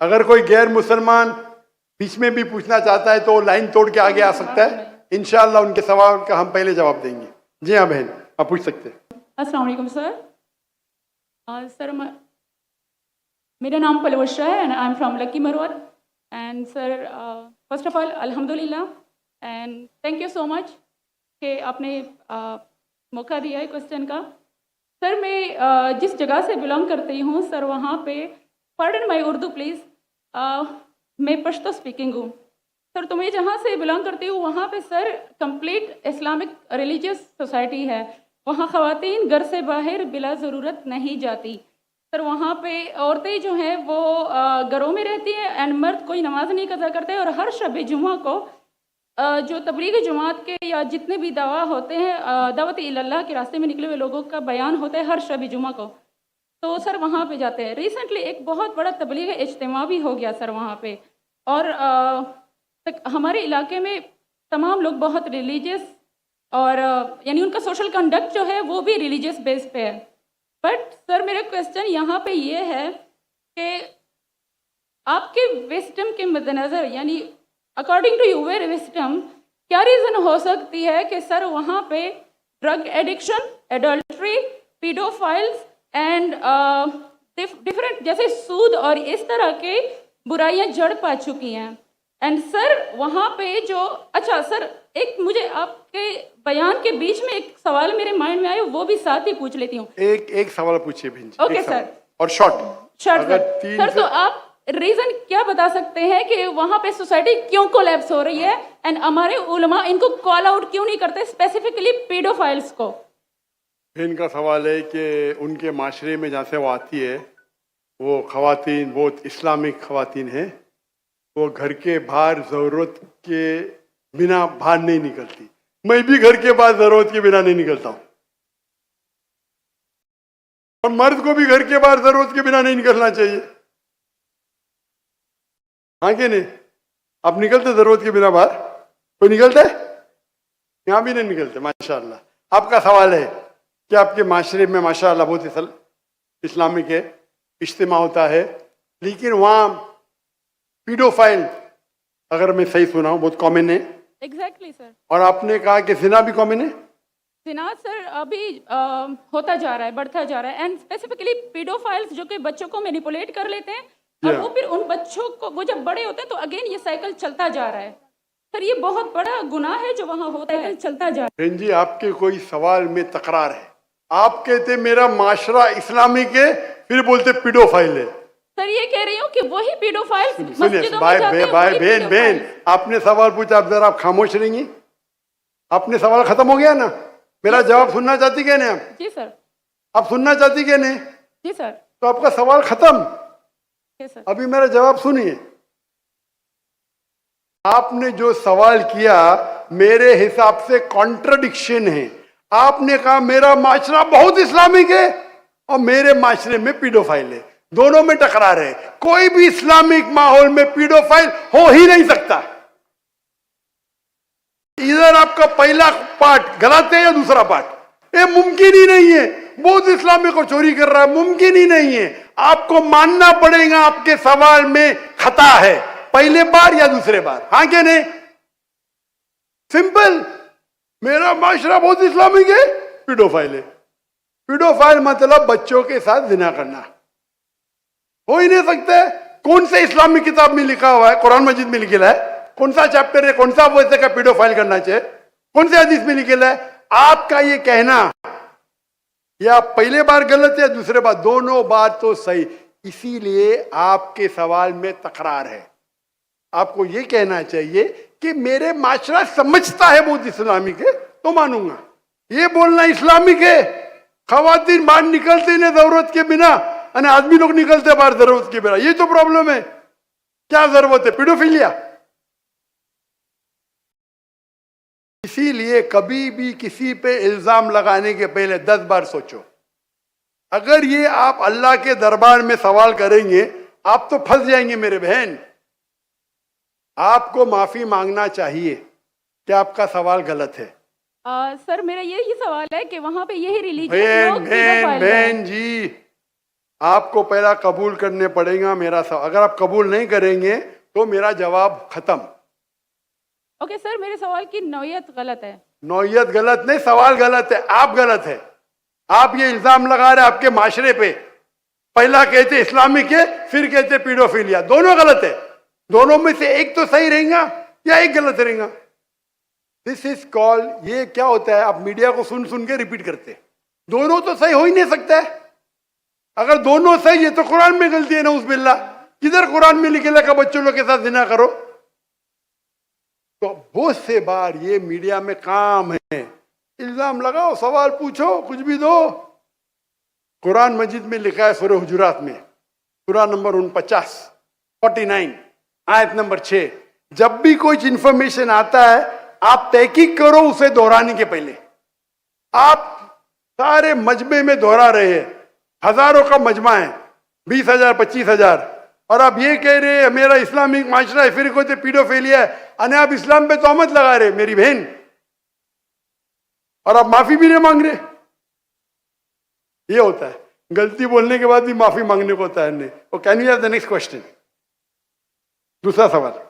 अगर कोई गैर मुसलमान बीच में भी पूछना चाहता है तो वो लाइन तोड़ के आगे आ सकता है। इंशाअल्लाह उनके सवाल का हम पहले जवाब देंगे। जी हाँ बहन, आप पूछ सकते हैं। अस्सलाम वालेकुम सर। सर मेरा नाम पलवशा है and I am from Lakki Marwat. And sir first of all अल्हम्दुलिल्लाह and thank you so much कि आपने मौका दिया है क्वेश्चन का। सर मैं जिस जगह से बिलोंग करती हूँ सर, वहाँ पे पार्डन माई उर्दू प्लीज़, मैं पश्तो स्पीकिंग हूँ सर। तो मैं जहाँ से बिलोंग करती हूँ वहाँ पे sir complete Islamic religious society है। वहाँ ख़वातीन घर से बाहर बिला ज़रूरत नहीं जाती सर। वहाँ पे औरतें जो हैं वो घरों में रहती हैं एंड मर्द कोई नमाज नहीं कज़ा करते। और हर शब जुमा को जो तबलीग जमात के या जितने भी दावा होते हैं, दावत इल्लल्लाह के रास्ते में निकले हुए लोगों का बयान होता है हर शब जुमा को, तो सर वहाँ पे जाते हैं। रिसेंटली एक बहुत बड़ा तबलीग इज्तिमा भी हो गया सर वहाँ पे। और हमारे इलाके में तमाम लोग बहुत रिलीजियस और यानी उनका सोशल कंडक्ट जो है वो भी रिलीजियस बेस पे है। बट सर मेरा क्वेश्चन यहाँ पे ये है कि आपके विस्डम के मद्देनज़र, यानी अकॉर्डिंग टू यूर विस्डम, क्या रीज़न हो सकती है कि सर वहाँ पे drug addiction, adultery, paedophiles and different जैसे सूद और इस तरह के बुराइयां जड़ पा चुकी हैं। एंड सर वहाँ पे जो अच्छा सर, एक मुझे आपके बयान के बीच में एक सवाल मेरे माइंड में आया, वो भी साथ ही पूछ लेती हूँ। एक सवाल पूछिए बहन जी। Okay sir. और शॉर्ट सर तो आप रीजन क्या बता सकते हैं कि वहाँ पे सोसाइटी क्यों कोलैप्स हो रही है एंड हमारे उलमा इनको कॉल आउट क्यों नहीं करते, स्पेसिफिकली पीडोफाइल्स को? इनका सवाल है कि उनके माशरे में जहाँ से वो आती है वो ख़वातीन बहुत इस्लामिक ख़वातीन हैं, वो घर के बाहर ज़रूरत के बिना बाहर नहीं निकलती। मैं भी घर के बाहर ज़रूरत के बिना नहीं निकलता हूँ और मर्द को भी घर के बाहर ज़रूरत के बिना नहीं निकलना चाहिए। हाँ कि नहीं? आप निकलते ज़रूरत के बिना बाहर? कोई निकलता है? यहाँ भी नहीं निकलते माशाअल्लाह। आपका सवाल है कि आपके माशरे में माशाअल्लाह बहुत इस्लामिक है, इज्तिमा होता है, लेकिन वहाँ पीडोफाइल, अगर मैं सही सुना हूँ, बहुत कॉमन है। Exactly sir. और आपने कहा कि जिना भी कॉमन है। जिना सर अभी होता जा रहा है, बढ़ता जा रहा है। एंड स्पेसिफिकली पीडोफाइल्स जो कि बच्चों को मैनिपुलेट कर लेते हैं और वो फिर उन बच्चों को, वो जब बड़े होते हैं तो अगेन ये साइकिल चलता जा रहा है सर। ये बहुत बड़ा गुनाह है जो वहाँ होता है, चलता जा रहा है। बहन जी आपके कोई सवाल में तकरार है। आप कहते मेरा माशरा इस्लामिक है, फिर बोलते पीडोफाइल है। सर ये कह रही हूँ कि वही पीडोफाइल्स सुनिए भाई बहन, आपने सवाल पूछा, अब जरा आप खामोश रहेंगी? आपने सवाल खत्म हो गया ना? मेरा जवाब सुनना चाहती क्या नहीं आप? जी सर। आप सुनना चाहती क्या नहीं? जी सर। तो आपका सवाल खत्म। सर अभी मेरा जवाब सुनिए। आपने जो सवाल किया मेरे हिसाब से कॉन्ट्रडिक्शन है। आपने कहा मेरा माशरा बहुत इस्लामिक है और मेरे माशरे में पीडोफाइल है, दोनों में टकरार है। कोई भी इस्लामिक माहौल में पीडोफाइल हो ही नहीं सकता। इधर आपका पहला पार्ट गलत है या दूसरा पार्ट? ये मुमकिन ही नहीं है। बहुत इस्लामिक को चोरी कर रहा है, मुमकिन ही नहीं है। आपको मानना पड़ेगा आपके सवाल में खता है, पहले बार या दूसरे बार। हाँ क्या नहीं? सिंपल। मेरा माशरा बहुत इस्लामिक है, पीडोफाइल है। पीडोफाइल मतलब बच्चों के साथ जिना करना हो ही नहीं सकता है। कौन से इस्लामिक किताब में लिखा हुआ है? कुरान मजीद में लिखा है? कौन सा चैप्टर है, कौन सा वैसे का पीडोफाइल करना चाहिए? कौन से हदीस में लिखा है? आपका ये कहना या पहले बार गलत है, दूसरे बार, दोनों बार तो सही। इसीलिए आपके सवाल में तकरार है। आपको ये कहना चाहिए कि मेरे माशरा समझता है बहुत इस्लामिक है तो मानूंगा। ये बोलना इस्लामिक है, खवातीन बाहर निकलते नहीं जरूरत के बिना और आदमी लोग निकलते बाहर जरूरत के बिना, ये तो प्रॉब्लम है। क्या जरूरत है? पीडोफिलिया। इसीलिए कभी भी किसी पे इल्जाम लगाने के पहले 10 बार सोचो। अगर ये आप अल्लाह के दरबार में सवाल करेंगे आप तो फंस जाएंगे मेरे बहन। आपको माफी मांगना चाहिए कि आपका सवाल गलत है। सर मेरा यही सवाल है कि वहाँ पे यही रिलीजियस लोग बहन जी, आपको पहला कबूल करने पड़ेगा मेरा सवाल। अगर आप कबूल नहीं करेंगे तो मेरा जवाब खत्म। ओके सर, मेरे सवाल की नौयत गलत है। नौयत गलत नहीं, सवाल गलत है, आप गलत है। आप ये इल्जाम लगा रहे आपके माशरे पे। पहला कहते इस्लामिक है, फिर कहते पीडोफिलिया। दोनों गलत है। दोनों में से एक तो सही रहेगा या एक गलत रहेगा। दिस इज कॉल्ड, ये क्या होता है, आप मीडिया को सुन सुन के रिपीट करते। दोनों तो सही हो ही नहीं सकता है। अगर दोनों सही है तो कुरान में गलती है ना, उस बिल्ला। किधर कुरान में लिखे लगा बच्चों लोग के साथ जिना करो? तो बहुत से बार ये मीडिया में काम है, इल्जाम लगाओ, सवाल पूछो, कुछ भी दो। कुरान मजीद में लिखा है सूरह हुजुरात में, सूरह नंबर 49 आयत नंबर 6, जब भी कोई इंफॉर्मेशन आता है आप तहकीक करो उसे दोहराने के पहले। आप सारे मजमे में दोहरा रहे हैं, हजारों का मजमा है, 20,000 25,000, और आप ये कह रहे हैं मेरा इस्लामिक माशरा है, फिर कोई पीडोफिलिया है, अने आप इस्लाम पे तोहमत लगा रहे मेरी बहन, और आप माफी भी नहीं मांग रहे। ये होता है, गलती बोलने के बाद भी माफी मांगने को होता है नहीं। Can you have the next question? दूसरा सवाल।